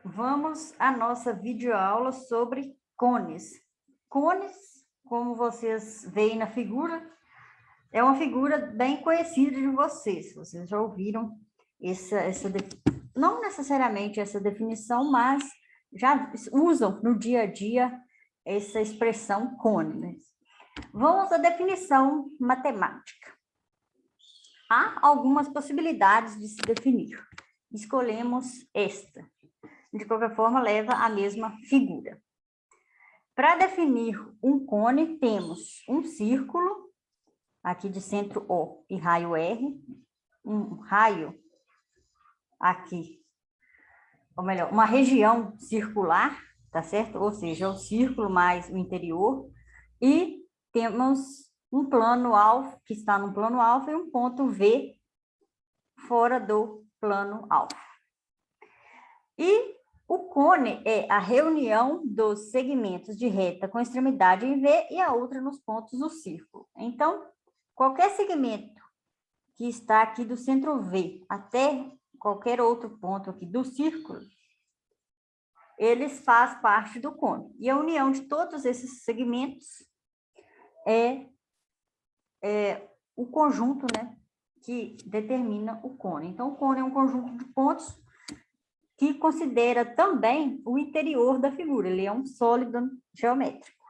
Vamos à nossa videoaula sobre cones. Cones, como vocês veem na figura, é uma figura bem conhecida de vocês. Vocês já ouviram não necessariamente essa definição, mas já usam no dia a dia essa expressão cone, né? Vamos à definição matemática. Há algumas possibilidades de se definir. Escolhemos esta. De qualquer forma, leva a mesma figura. Para definir um cone, temos um círculo, aqui de centro O e raio R, um raio aqui, ou melhor, uma região circular, tá certo? Ou seja, o círculo mais o interior, e temos um plano alfa, que está no plano alfa, e um ponto V fora do plano alfa. E o cone é a reunião dos segmentos de reta com extremidade em V e a outra nos pontos do círculo. Então, qualquer segmento que está aqui do centro V até qualquer outro ponto aqui do círculo, eles fazem parte do cone. E a união de todos esses segmentos é o conjunto, né, que determina o cone. Então, o cone é um conjunto de pontos que considera também o interior da figura, ele é um sólido geométrico.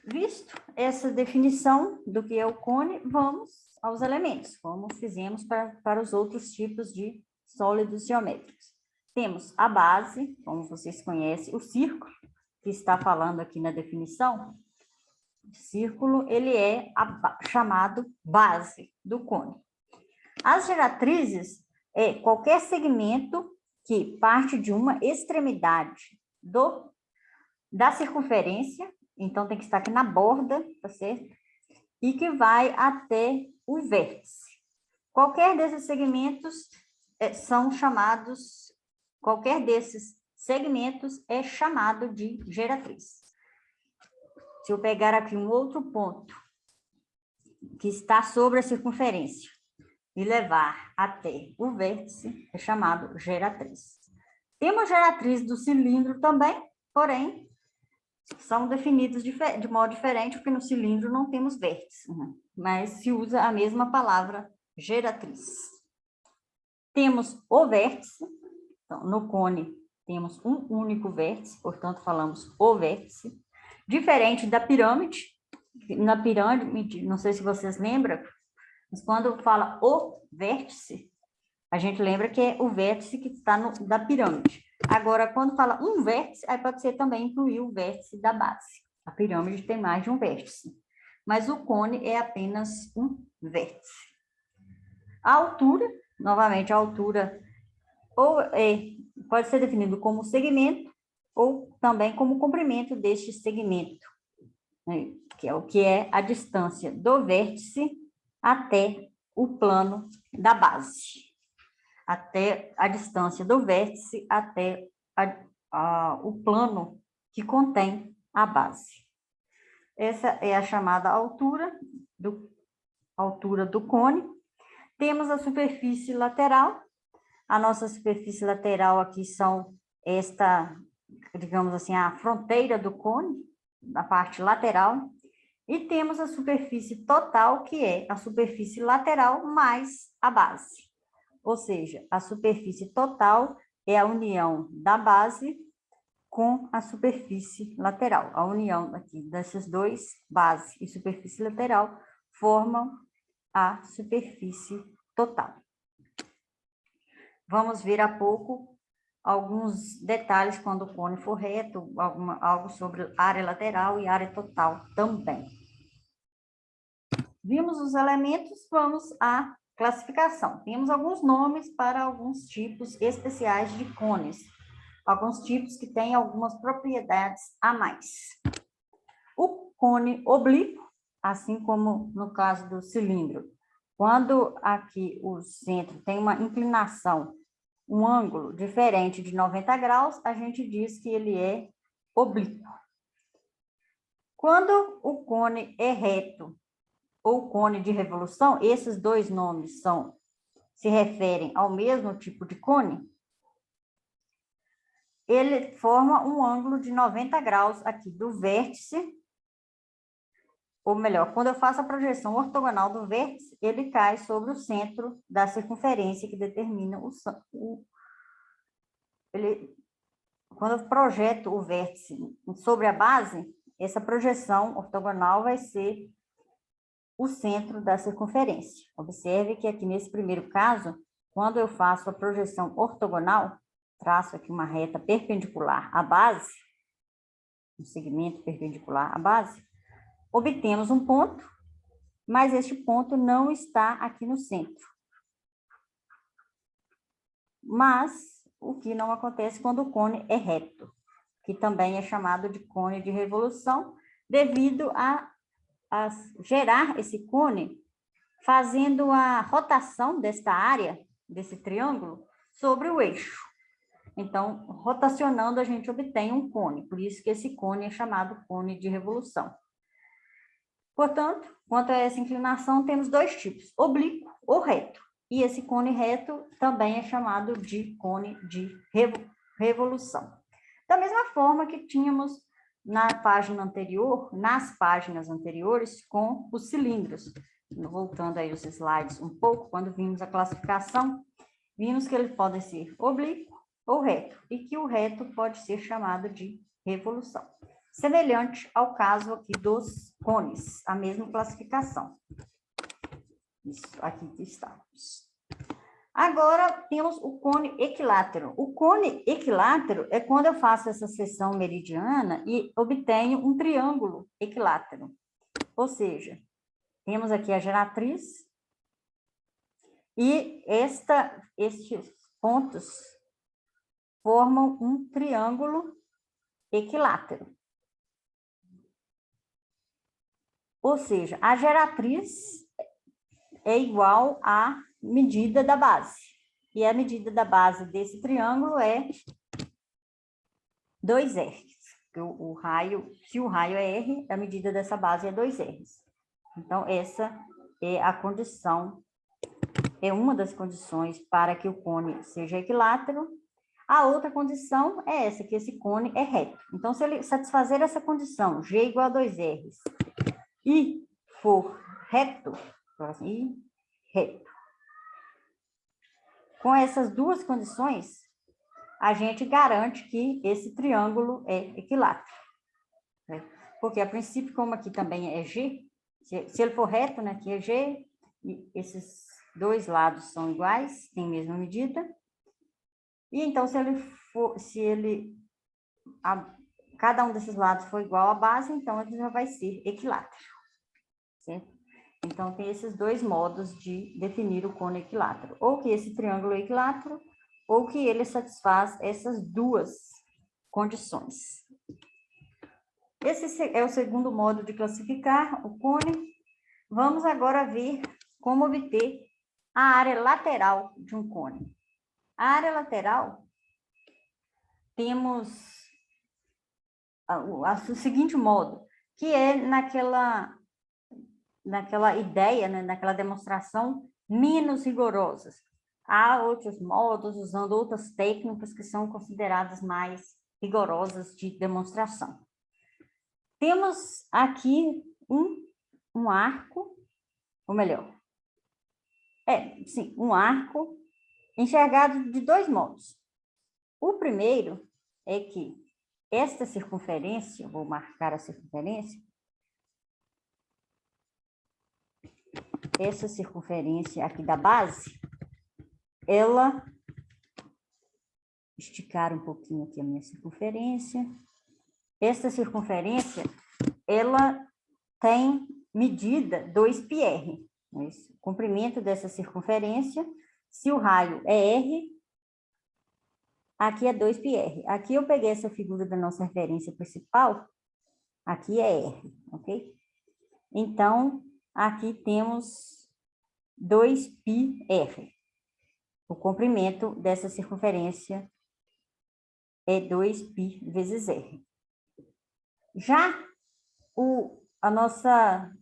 Visto essa definição do que é o cone, vamos aos elementos, como fizemos para os outros tipos de sólidos geométricos. Temos a base, como vocês conhecem, o círculo, que está falando aqui na definição. O círculo, ele é chamado base do cone. As geratrizes é qualquer segmento que parte de uma extremidade da circunferência, então tem que estar aqui na borda, tá certo? E que vai até o vértice. Qualquer desses segmentos qualquer desses segmentos é chamado de geratriz. Se eu pegar aqui um outro ponto que está sobre a circunferência, e levar até o vértice, é chamado geratriz. Temos geratriz do cilindro também, porém, são definidos de modo diferente, porque no cilindro não temos vértice, né? Mas se usa a mesma palavra, geratriz. Temos o vértice, então, no cone temos um único vértice, portanto, falamos o vértice, diferente da pirâmide. Na pirâmide, não sei se vocês lembram, mas quando fala o vértice, a gente lembra que é o vértice que está da pirâmide. Agora, quando fala um vértice, aí pode ser também incluir o vértice da base. A pirâmide tem mais de um vértice. Mas o cone é apenas um vértice. A altura, novamente, a altura pode ser definido como segmento ou também como comprimento deste segmento, né? Que é o que é a distância do vértice até o plano da base, até a distância do vértice até o plano que contém a base. Essa é a chamada altura do cone. Temos a superfície lateral. A nossa superfície lateral aqui são digamos assim, a fronteira do cone, a parte lateral. E temos a superfície total, que é a superfície lateral mais a base. Ou seja, a superfície total é a união da base com a superfície lateral. A união aqui desses dois, base e superfície lateral, formam a superfície total. Vamos ver a pouco alguns detalhes quando o cone for reto, algo sobre área lateral e área total também. Vimos os elementos, vamos à classificação. Temos alguns nomes para alguns tipos especiais de cones. Alguns tipos que têm algumas propriedades a mais. O cone oblíquo, assim como no caso do cilindro, quando aqui o centro tem uma inclinação, um ângulo diferente de 90 graus, a gente diz que ele é oblíquo. Quando o cone é reto, ou cone de revolução, esses dois nomes se referem ao mesmo tipo de cone, ele forma um ângulo de 90 graus aqui do vértice, ou melhor, quando eu faço a projeção ortogonal do vértice, ele cai sobre o centro da circunferência que determina quando eu projeto o vértice sobre a base, essa projeção ortogonal vai ser o centro da circunferência. Observe que aqui nesse primeiro caso, quando eu faço a projeção ortogonal, traço aqui uma reta perpendicular à base, um segmento perpendicular à base, obtemos um ponto, mas este ponto não está aqui no centro. Mas o que não acontece quando o cone é reto, que também é chamado de cone de revolução, devido a gerar esse cone fazendo a rotação desta área, desse triângulo, sobre o eixo. Então, rotacionando, a gente obtém um cone, por isso que esse cone é chamado cone de revolução. Portanto, quanto a essa inclinação, temos dois tipos, oblíquo ou reto. E esse cone reto também é chamado de cone de revolução. Da mesma forma que tínhamos na página anterior, nas páginas anteriores, com os cilindros. Voltando aí os slides um pouco, quando vimos a classificação, vimos que eles podem ser oblíquo ou reto, e que o reto pode ser chamado de revolução. Semelhante ao caso aqui dos cones, a mesma classificação. Isso, aqui que estamos. Agora, temos o cone equilátero. O cone equilátero é quando eu faço essa seção meridiana e obtenho um triângulo equilátero. Ou seja, temos aqui a geratriz e estes pontos formam um triângulo equilátero. Ou seja, a geratriz é igual à medida da base. E a medida da base desse triângulo é 2R. O raio, se o raio é R, a medida dessa base é 2R. Então, essa é a condição, é uma das condições para que o cone seja equilátero. A outra condição é essa, que esse cone é reto. Então, se ele satisfazer essa condição, G igual a 2R, e for reto, e reto. Com essas duas condições, a gente garante que esse triângulo é equilátero. Né? Porque, a princípio, como aqui também é G, se ele for reto, né, aqui é G, e esses dois lados são iguais, têm a mesma medida. E então, cada um desses lados for igual à base, então ele já vai ser equilátero. Certo? Então, tem esses dois modos de definir o cone equilátero. Ou que esse triângulo é equilátero, ou que ele satisfaz essas duas condições. Esse é o segundo modo de classificar o cone. Vamos agora ver como obter a área lateral de um cone. A área lateral, temos o seguinte modo, que é naquela ideia, né, naquela demonstração menos rigorosas. Há outros modos, usando outras técnicas que são consideradas mais rigorosas de demonstração. Temos aqui um arco, ou melhor, um arco enxergado de dois modos. O primeiro é que esta circunferência, vou marcar a circunferência, essa circunferência aqui da base, ela, esticar um pouquinho aqui a minha circunferência, essa circunferência, ela tem medida 2πr, né? O comprimento dessa circunferência, se o raio é R, aqui é 2πr. Aqui eu peguei essa figura da nossa referência principal, aqui é R, ok? Então, aqui temos 2πr. O comprimento dessa circunferência é 2π vezes R. Já a nossa...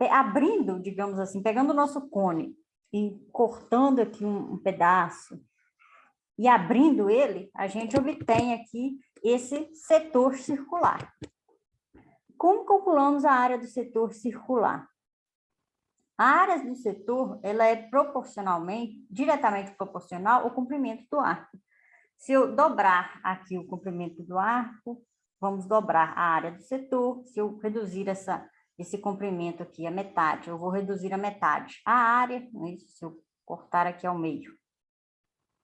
abrindo, digamos assim, pegando o nosso cone e cortando aqui um pedaço e abrindo ele, a gente obtém aqui esse setor circular. Como calculamos a área do setor circular? A área do setor, ela é diretamente proporcional ao comprimento do arco. Se eu dobrar aqui o comprimento do arco, vamos dobrar a área do setor. Se eu reduzir esse comprimento aqui a metade, eu vou reduzir a metade a área, se eu cortar aqui ao meio,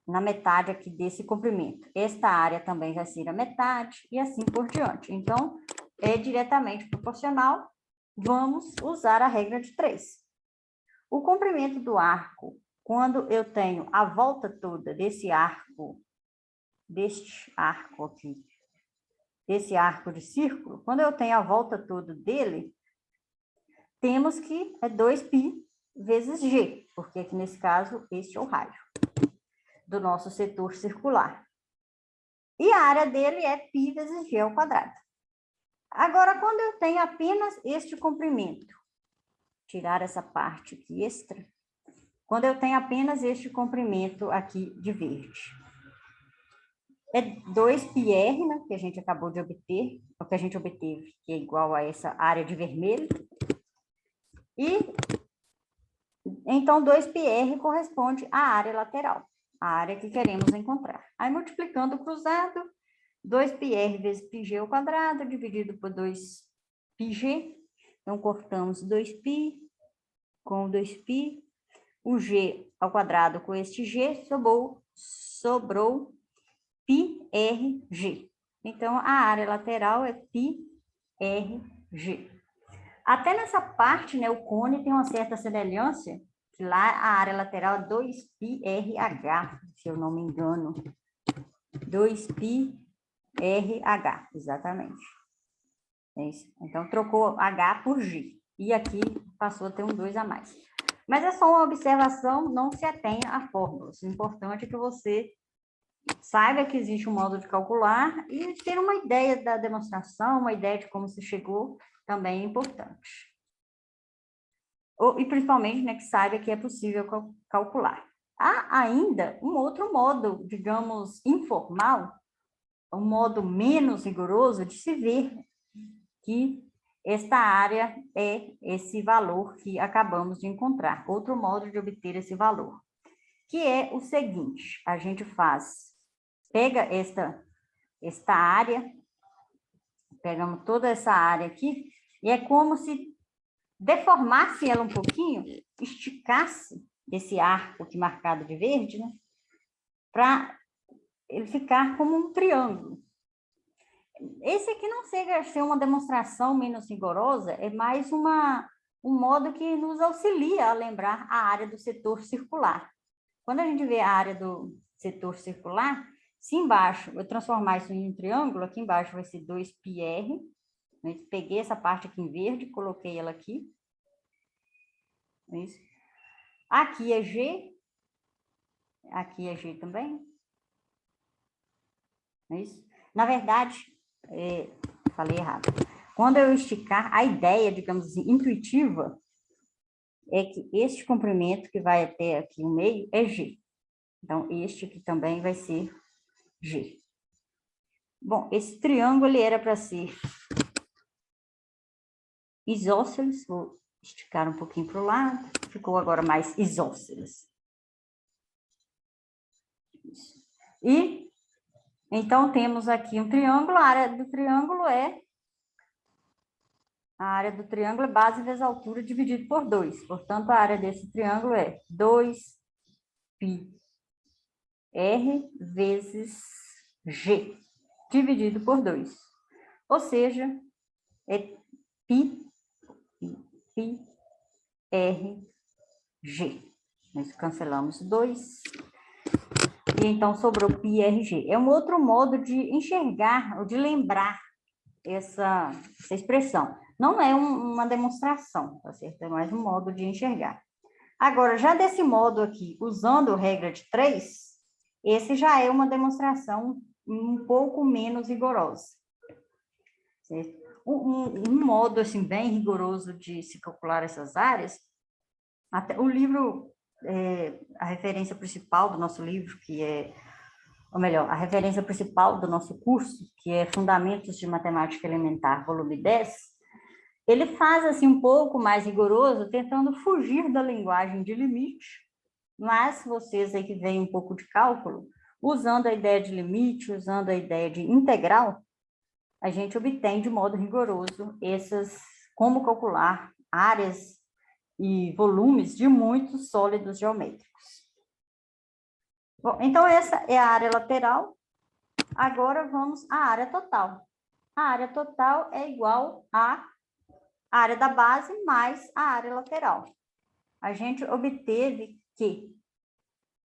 na metade aqui desse comprimento. Esta área também vai ser a metade e assim por diante. Então, é diretamente proporcional. Vamos usar a regra de 3. O comprimento do arco, quando eu tenho a volta toda deste arco aqui, desse arco de círculo, quando eu tenho a volta toda dele, temos que é 2π vezes g, porque aqui nesse caso, este é o raio do nosso setor circular. E a área dele é π vezes g ao quadrado. Agora, quando eu tenho apenas este comprimento, tirar essa parte aqui extra, quando eu tenho apenas este comprimento aqui de verde, é 2πr, né, que a gente acabou de obter, o que a gente obteve, que é igual a essa área de vermelho. E, então, 2πr corresponde à área lateral, a área que queremos encontrar. Aí, multiplicando o cruzado, 2πr vezes πg ao quadrado, dividido por 2πg. Então, cortamos 2π com 2π. O g ao quadrado com este g, sobrou πrg. Então, a área lateral é πrg. Até nessa parte, né, o cone tem uma certa semelhança, que lá a área lateral é 2πrh, se eu não me engano. 2πrh, exatamente. É isso. Então, trocou H por G. E aqui passou a ter um 2 a mais. Mas é só uma observação, não se atenha a fórmulas. O importante é que você saiba que existe um modo de calcular e ter uma ideia da demonstração, uma ideia de como se chegou, também é importante. E principalmente, né, que saiba que é possível calcular. Há ainda um outro modo, digamos, informal, um modo menos rigoroso de se ver que esta área é esse valor que acabamos de encontrar. Outro modo de obter esse valor, que é o seguinte: a gente pega esta área, pegamos toda essa área aqui, e é como se deformasse ela um pouquinho, esticasse esse arco aqui marcado de verde, né, para ele ficar como um triângulo. Esse aqui não chega a ser uma demonstração menos rigorosa, é mais um modo que nos auxilia a lembrar a área do setor circular. Quando a gente vê a área do setor circular, se embaixo eu transformar isso em um triângulo, aqui embaixo vai ser 2πr, né? Peguei essa parte aqui em verde, coloquei ela aqui. Isso. Aqui é G, aqui é G também. Isso. Na verdade, falei errado. Quando eu esticar, a ideia, digamos assim, intuitiva, é que este comprimento que vai até aqui no meio é G. Então, este aqui também vai ser G. Bom, esse triângulo ele era para ser isósceles. Vou esticar um pouquinho para o lado. Ficou agora mais isósceles. Isso. E, então, temos aqui um triângulo. A área do triângulo é base vezes altura dividido por 2. Portanto, a área desse triângulo é 2πr vezes G, dividido por 2. Ou seja, é πrg. Nós cancelamos 2. E então sobrou πrg. É um outro modo de enxergar, ou de lembrar essa expressão. Não é uma demonstração, tá certo? É mais um modo de enxergar. Agora, já desse modo aqui, usando a regra de 3, esse já é uma demonstração um pouco menos rigorosa. Certo? Um modo assim, bem rigoroso de se calcular essas áreas, até o livro, a referência principal do nosso livro, que é ou melhor, a referência principal do nosso curso, que é Fundamentos de Matemática Elementar, volume 10, ele faz assim um pouco mais rigoroso, tentando fugir da linguagem de limite, mas vocês aí que veem um pouco de cálculo, usando a ideia de limite, usando a ideia de integral, a gente obtém de modo rigoroso como calcular áreas e volumes de muitos sólidos geométricos. Bom, então essa é a área lateral. Agora vamos à área total. A área total é igual à área da base mais a área lateral. A gente obteve que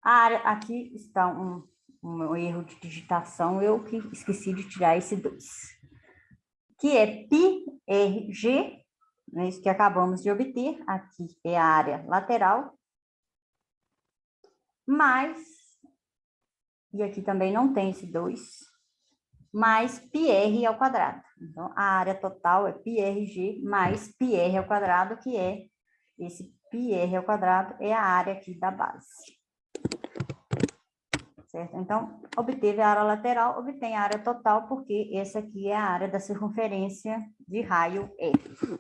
a área, aqui está um erro de digitação, eu que esqueci de tirar esse 2, que é πRG, né, isso que acabamos de obter, aqui é a área lateral, mais, e aqui também não tem esse 2, mais πr ao quadrado. Então, a área total é πRG mais πr ao quadrado, que é esse πr ao quadrado, é a área aqui da base. Certo? Então, obteve a área lateral, obtém a área total, porque essa aqui é a área da circunferência de raio F.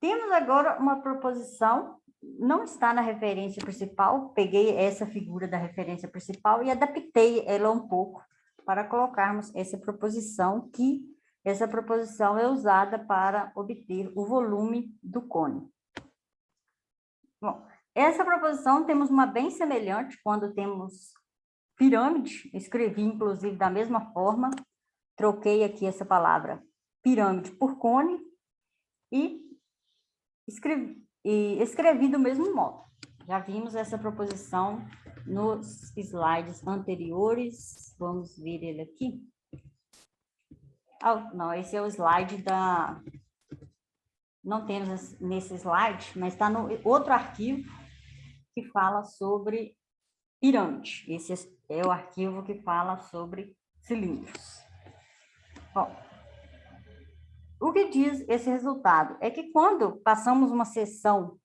Temos agora uma proposição, não está na referência principal, peguei essa figura da referência principal e adaptei ela um pouco para colocarmos essa proposição, que essa proposição é usada para obter o volume do cone. Bom, essa proposição temos uma bem semelhante quando temos pirâmide, escrevi inclusive da mesma forma, troquei aqui essa palavra pirâmide por cone e escrevi do mesmo modo. Já vimos essa proposição nos slides anteriores, vamos ver ele aqui. Oh, não, esse é o slide da... Não temos nesse slide, mas está no outro arquivo que fala sobre pirâmide. Esse é o arquivo que fala sobre cilindros. Bom, o que diz esse resultado? É que quando passamos uma seção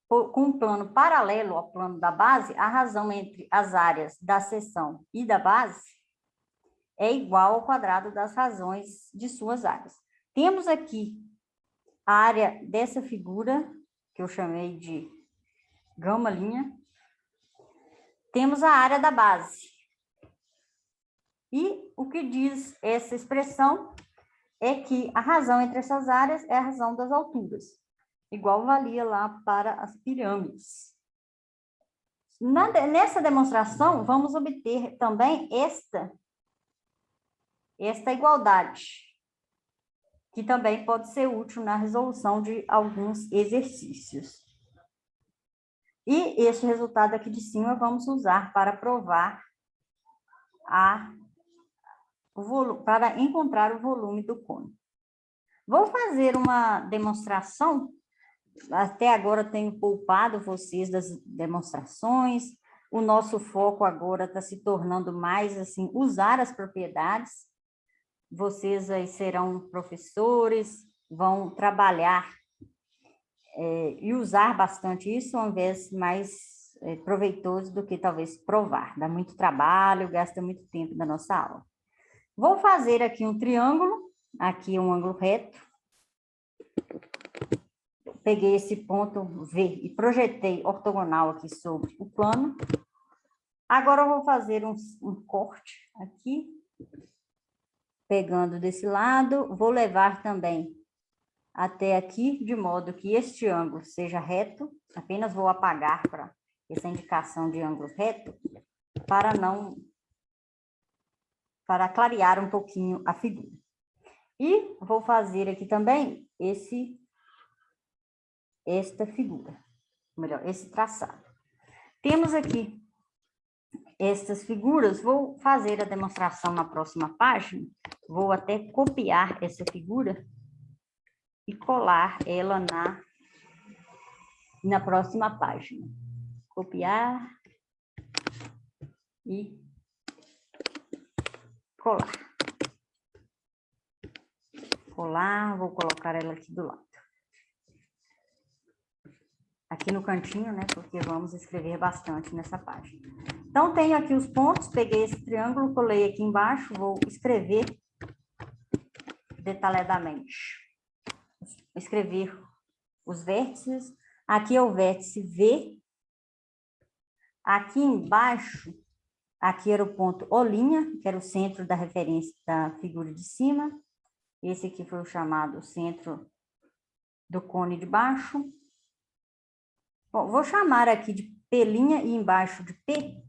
com um plano paralelo ao plano da base, a razão entre as áreas da seção e da base é igual ao quadrado das razões de suas áreas. Temos aqui a área dessa figura, que eu chamei de gama linha. Temos a área da base. E o que diz essa expressão é que a razão entre essas áreas é a razão das alturas, igual valia lá para as pirâmides. Nessa demonstração, vamos obter também esta igualdade, que também pode ser útil na resolução de alguns exercícios. E este resultado aqui de cima vamos usar para provar para encontrar o volume do cone. Vou fazer uma demonstração. Até agora tenho poupado vocês das demonstrações. O nosso foco agora está se tornando mais assim, usar as propriedades. Vocês aí serão professores, vão trabalhar e usar bastante isso, ao invés mais proveitoso do que talvez provar. Dá muito trabalho, gasta muito tempo da nossa aula. Vou fazer aqui um triângulo, aqui um ângulo reto. Peguei esse ponto V e projetei ortogonal aqui sobre o plano. Agora eu vou fazer um corte aqui, pegando desse lado, vou levar também até aqui, de modo que este ângulo seja reto. Apenas vou apagar para essa indicação de ângulo reto, para clarear um pouquinho a figura. E vou fazer aqui também esta figura, melhor, esse traçado. Temos aqui estas figuras, vou fazer a demonstração na próxima página, vou até copiar essa figura e colar ela na próxima página. Copiar e colar. Colar, vou colocar ela aqui do lado. Aqui no cantinho, né, porque vamos escrever bastante nessa página. Então, tenho aqui os pontos, peguei esse triângulo, colei aqui embaixo, vou escrever detalhadamente. Escrever os vértices. Aqui é o vértice V. Aqui embaixo, aqui era o ponto O', que era o centro da referência da figura de cima. Esse aqui foi o chamado centro do cone de baixo. Bom, vou chamar aqui de P' e embaixo de P.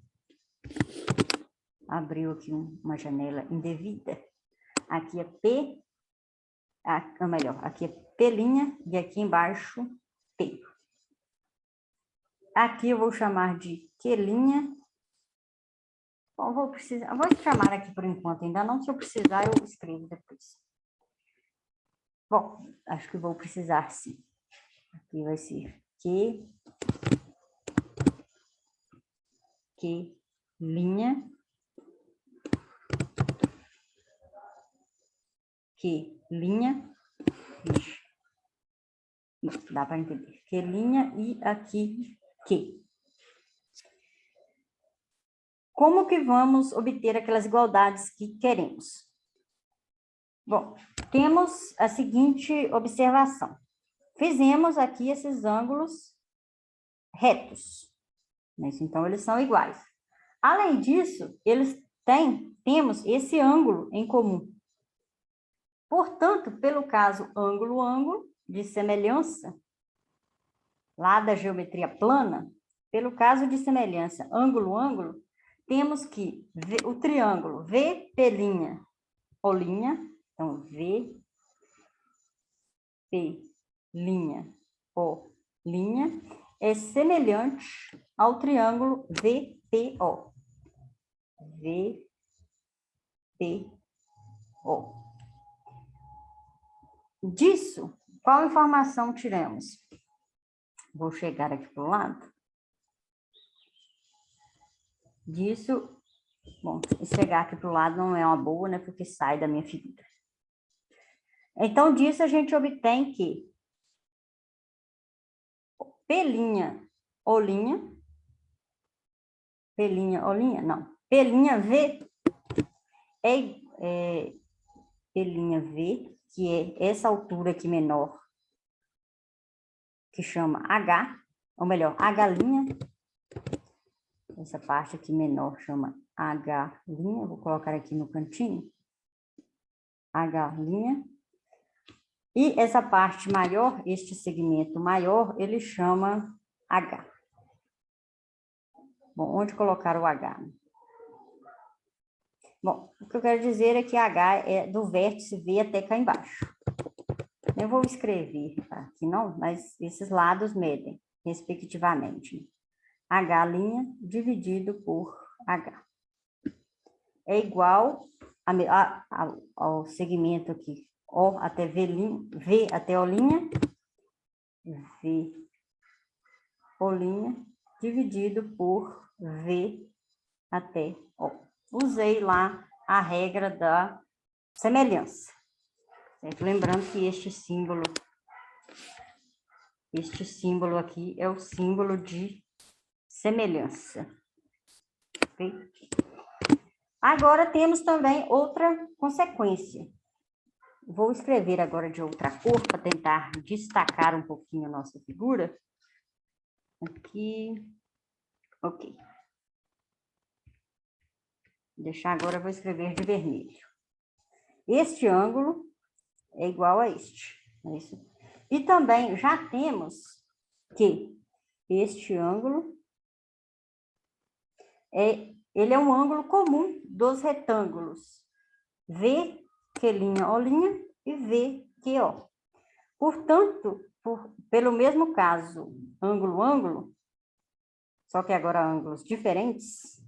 Abriu aqui uma janela indevida. Aqui é P, ou melhor, aqui é P' e aqui embaixo P. Aqui eu vou chamar de Q'. Bom, vou chamar aqui por enquanto, ainda não. Se eu precisar, eu escrevo depois. Bom, acho que vou precisar sim. Aqui vai ser Q'. Ixi, dá para entender. Q' e aqui Q. Como que vamos obter aquelas igualdades que queremos? Bom, temos a seguinte observação. Fizemos aqui esses ângulos retos, mas então eles são iguais. Além disso, temos esse ângulo em comum. Portanto, pelo caso ângulo-ângulo, de semelhança, lá da geometria plana, pelo caso de semelhança ângulo-ângulo, temos que o triângulo VP', O', então VP', O', é semelhante ao triângulo VPO. VPO. Disso, qual informação tiramos? Vou chegar aqui para o lado. Disso, bom, chegar aqui para o lado não é uma boa, né? Porque sai da minha figura. Então, disso a gente obtém que P', O', não. P', V, que é essa altura aqui menor, que chama H, ou melhor, H', essa parte aqui menor chama H', vou colocar aqui no cantinho, H', e essa parte maior, este segmento maior, ele chama H. Bom, onde colocar o H? Bom, o que eu quero dizer é que H é do vértice V até cá embaixo. Eu vou escrever aqui não, mas esses lados medem, respectivamente. H' dividido por H. É igual ao segmento aqui, O até V até O', V, O', dividido por V até O. Usei lá a regra da semelhança. Certo? Lembrando que este símbolo aqui é o símbolo de semelhança. Okay? Agora temos também outra consequência. Vou escrever agora de outra cor para tentar destacar um pouquinho a nossa figura. Aqui. Ok. Deixar agora, eu vou escrever de vermelho. Este ângulo é igual a este. É isso. E também já temos que este ângulo ele é um ângulo comum dos retângulos VQ', O' e VQO. Portanto, pelo mesmo caso, ângulo-ângulo, só que agora ângulos diferentes,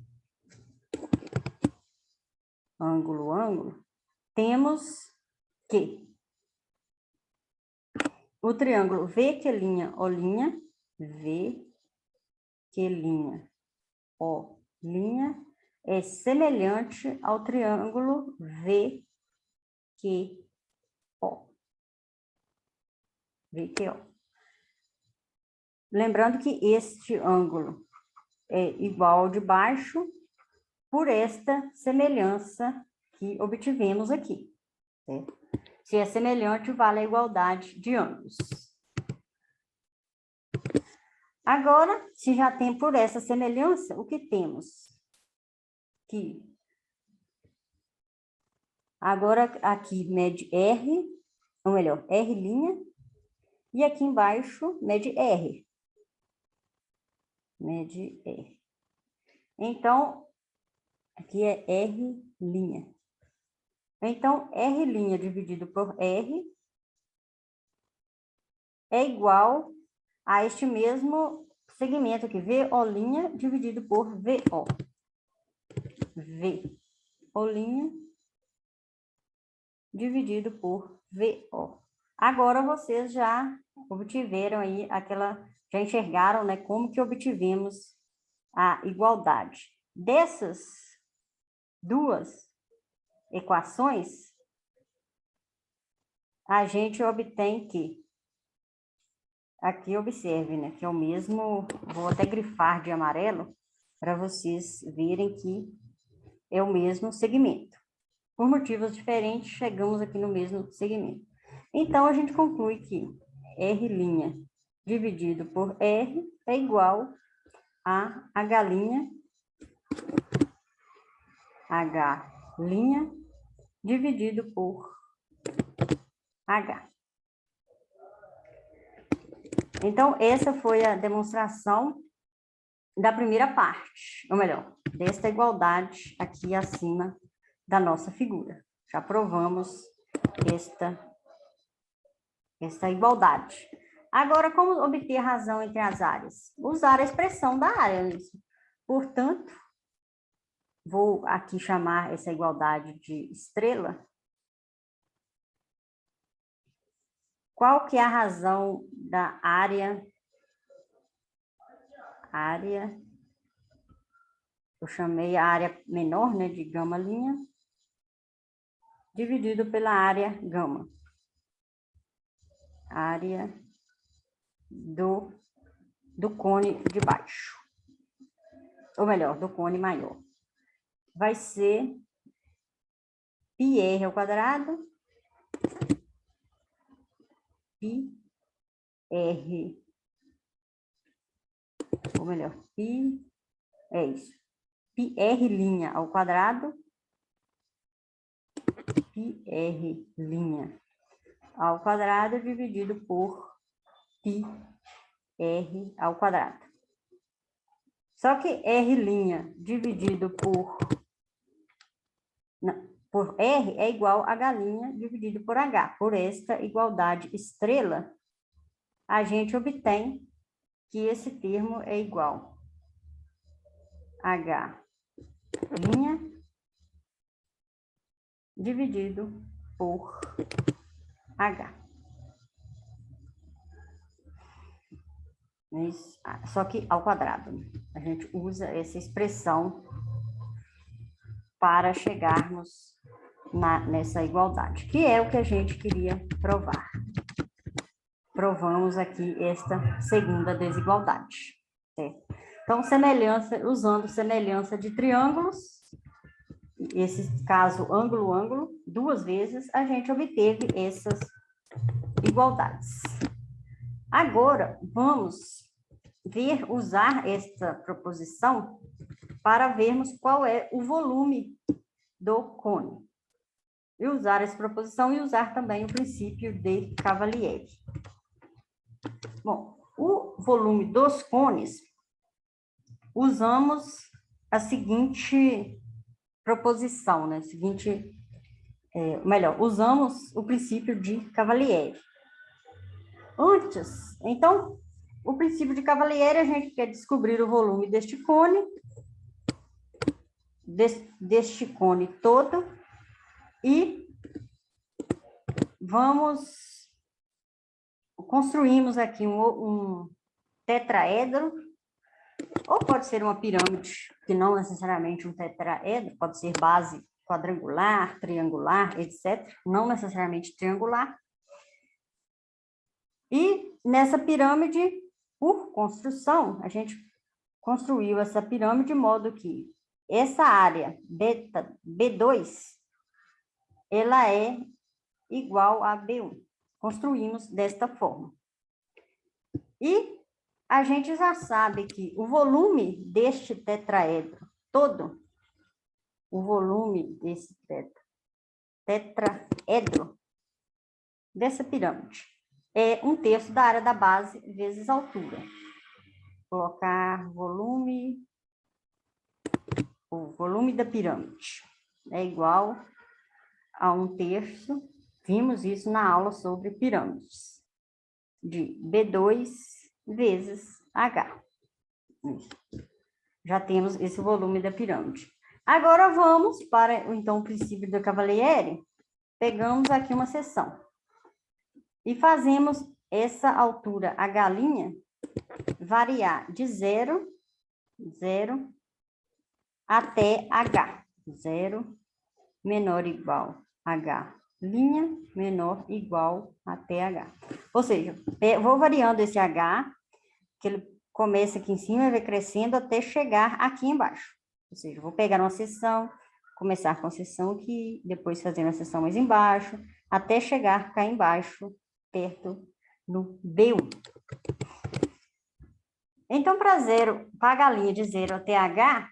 ângulo-ângulo, temos que o triângulo VQ', O', VQ', O' é semelhante ao triângulo VQO. VQO. Lembrando que este ângulo é igual ao de baixo por esta semelhança que obtivemos aqui. Certo? Se é semelhante, vale a igualdade de ambos. Agora, se já tem por essa semelhança, o que temos? Que agora aqui mede R, ou melhor, R', e aqui embaixo mede R. Mede R. Então, aqui é R'. Então, R' dividido por R é igual a este mesmo segmento aqui, VO' dividido por VO. VO' dividido por VO. Agora, vocês já obtiveram aí já enxergaram, né, como que obtivemos a igualdade. Dessas duas equações, a gente obtém que, aqui observe, né, que é o mesmo, vou até grifar de amarelo, para vocês verem que é o mesmo segmento. Por motivos diferentes, chegamos aqui no mesmo segmento. Então, a gente conclui que R' dividido por R é igual a H' dividido por H. Então, essa foi a demonstração da primeira parte, ou melhor, desta igualdade aqui acima da nossa figura. Já provamos esta igualdade. Agora, como obter razão entre as áreas? Usar a expressão da área. Portanto, vou aqui chamar essa igualdade de estrela. Qual que é a razão da área? Eu chamei a área menor, né, de γ', dividido pela área γ. Área do cone de baixo. Ou melhor, do cone maior. Vai ser πr ao quadrado, πr, ou melhor, é isso, πr' ao quadrado, πr' ao quadrado dividido por πr ao quadrado. Só que R' dividido por R é igual a H' dividido por H. Por esta igualdade estrela, a gente obtém que esse termo é igual a H' dividido por H. Só que ao quadrado. A gente usa essa expressão para chegarmos nessa igualdade, que é o que a gente queria provar. Provamos aqui esta segunda desigualdade. Certo? Então, usando semelhança de triângulos, esse caso ângulo-ângulo, duas vezes, a gente obteve essas igualdades. Agora, vamos usar esta proposição para vermos qual é o volume do cone. E usar essa proposição e usar também o princípio de Cavalieri. Bom, o volume dos cones, usamos a seguinte proposição, né? Usamos o princípio de Cavalieri. Então, o princípio de Cavalieri, a gente quer descobrir o volume deste cone, deste cone todo, e construímos aqui um tetraedro, ou pode ser uma pirâmide, que não necessariamente um tetraedro, pode ser base quadrangular, triangular, etc. Não necessariamente triangular. E nessa pirâmide, por construção, a gente construiu essa pirâmide de modo que essa área beta B2, ela é igual a B1. Construímos desta forma. E a gente já sabe que o volume deste tetraedro todo, o volume desse tetraedro, dessa pirâmide, é 1/3 da área da base vezes altura. Vou colocar o volume da pirâmide é igual a 1/3. Vimos isso na aula sobre pirâmides, de B2 vezes H. Já temos esse volume da pirâmide. Agora vamos para, então, o princípio da Cavalieri. Pegamos aqui uma seção e fazemos essa altura H' variar de 0 até H. 0 menor ou igual H', menor ou igual até H. Ou seja, vou variando esse H, que ele começa aqui em cima e vai crescendo até chegar aqui embaixo. Ou seja, vou pegar uma seção, começar com a seção aqui, depois fazer uma seção mais embaixo, até chegar cá embaixo, perto no B1. Então, para a galinha de 0 até H,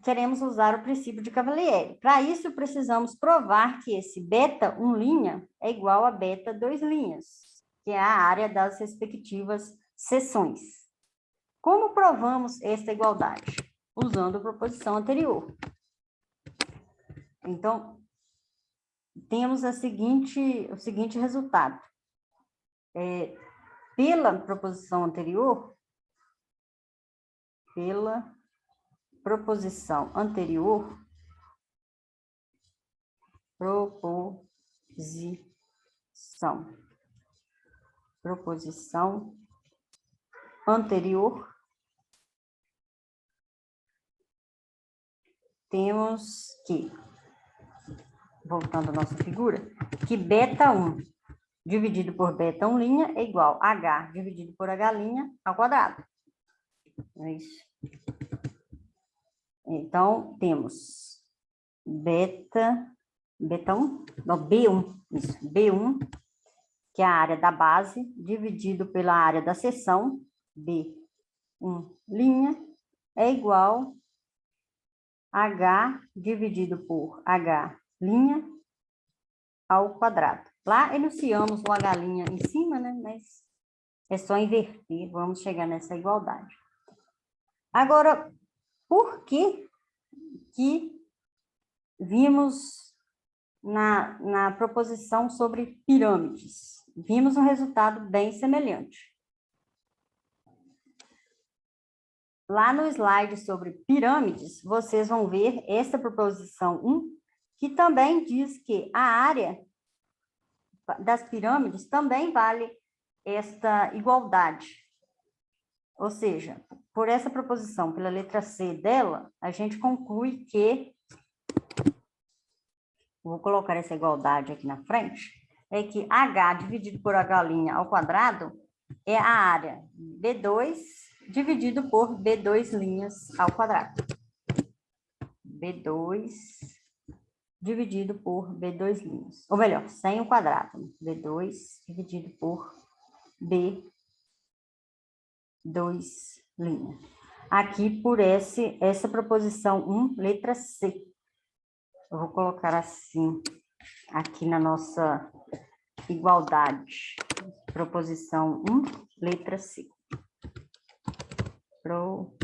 queremos usar o princípio de Cavalieri. Para isso, precisamos provar que esse beta 1' é igual a beta 2', que é a área das respectivas seções. Como provamos esta igualdade? Usando a proposição anterior. Então, temos o seguinte resultado. Pela proposição anterior, proposição anterior temos que, voltando à nossa figura, que beta 1 dividido por beta 1' é igual a H dividido por H' ao quadrado. É isso. Então, temos B1, isso, B1, que é a área da base, dividido pela área da seção, B1', é igual a H dividido por H' ao quadrado. Lá enunciamos o H' em cima, né? Mas é só inverter, vamos chegar nessa igualdade. Agora, por que vimos na proposição sobre pirâmides? Vimos um resultado bem semelhante. Lá no slide sobre pirâmides, vocês vão ver essa proposição 1, que também diz que a área das pirâmides também vale esta igualdade. Ou seja, por essa proposição, pela letra C dela, a gente conclui que, vou colocar essa igualdade aqui na frente, é que H dividido por H' ao quadrado é a área B2 dividido por B2' ao quadrado. B2 dividido por B2'. Ou melhor, sem o quadrado. B2 dividido por B2'. Aqui por essa proposição 1, letra C. Eu vou colocar assim, aqui na nossa igualdade. Proposição 1, letra C. Proposição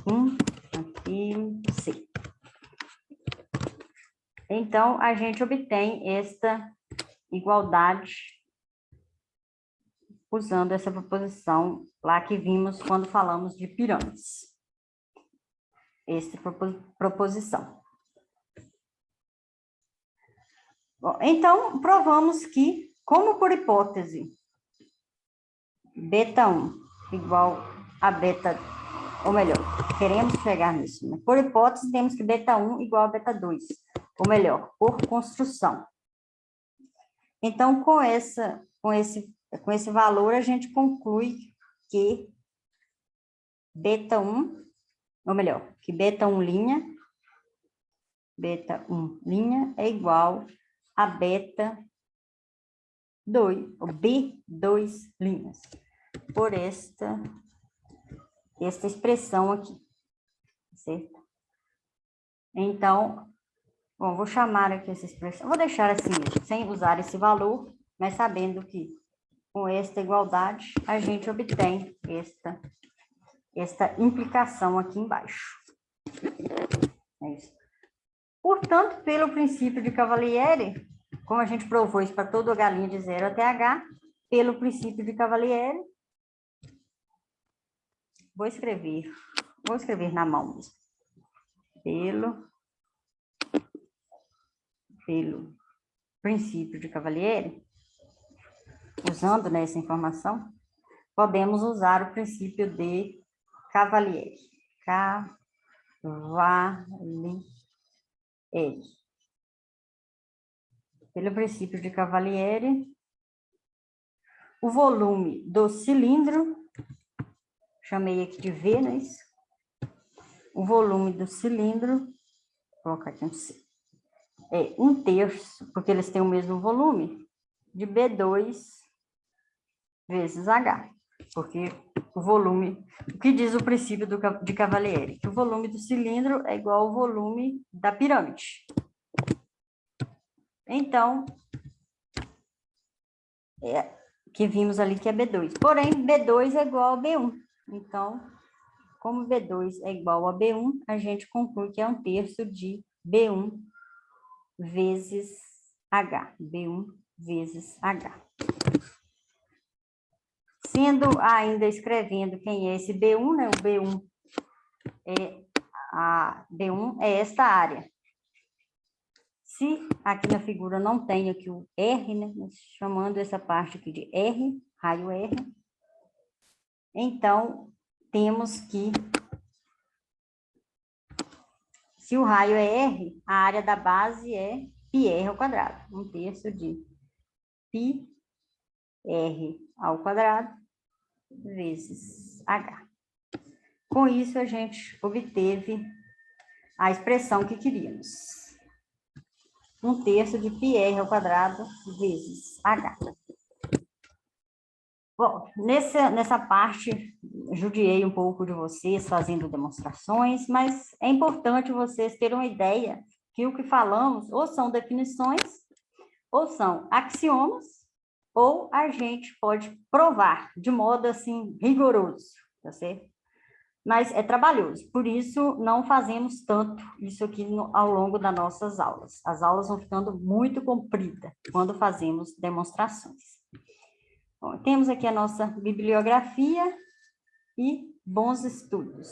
1, aqui, C. Então, a gente obtém esta igualdade usando essa proposição lá que vimos quando falamos de pirâmides. Essa proposição. Bom, então, provamos que, como por hipótese, beta 1 igual a beta, ou melhor, queremos chegar nisso, né? Por hipótese, temos que beta 1 igual a beta 2, ou melhor, por construção. Então, com esse valor, a gente conclui que beta 1, ou melhor, que beta 1' é igual a beta 2, ou B2', por esta expressão aqui, certo? Então, bom, vou chamar aqui essa expressão, vou deixar assim mesmo, sem usar esse valor, mas sabendo que com esta igualdade a gente obtém esta implicação aqui embaixo. É isso. Portanto, pelo princípio de Cavalieri, como a gente provou isso para todo H' de 0 até H, pelo princípio de Cavalieri, vou escrever na mão mesmo. Pelo princípio de Cavalieri, usando, né, essa informação, podemos usar o princípio de Cavalieri. Pelo princípio de Cavalieri, o volume do cilindro, chamei aqui de V, não é isso? O volume do cilindro, vou colocar aqui um C, é 1/3, porque eles têm o mesmo volume, de B2 vezes H. Porque o volume, o que diz o princípio de Cavalieri? Que o volume do cilindro é igual ao volume da pirâmide. Então, que vimos ali que é B2. Porém, B2 é igual a B1. Então, como B2 é igual a B1, a gente conclui que é 1/3 de B1 vezes H. B1 vezes H. Sendo ainda escrevendo quem é esse B1, né? O B1 é esta área. Se aqui na figura não tem aqui o R, né? Chamando essa parte aqui de R, raio R, então temos que, se o raio é R, a área da base é πr ao quadrado, 1/3 de πr ao quadrado vezes H. Com isso, a gente obteve a expressão que queríamos. 1/3 de πr ao quadrado vezes H. Bom, nessa parte, judiei um pouco de vocês fazendo demonstrações, mas é importante vocês terem uma ideia que o que falamos ou são definições, ou são axiomas, ou a gente pode provar de modo, assim, rigoroso, tá certo? Mas é trabalhoso, por isso não fazemos tanto isso aqui ao longo das nossas aulas. As aulas vão ficando muito compridas quando fazemos demonstrações. Bom, temos aqui a nossa bibliografia e bons estudos.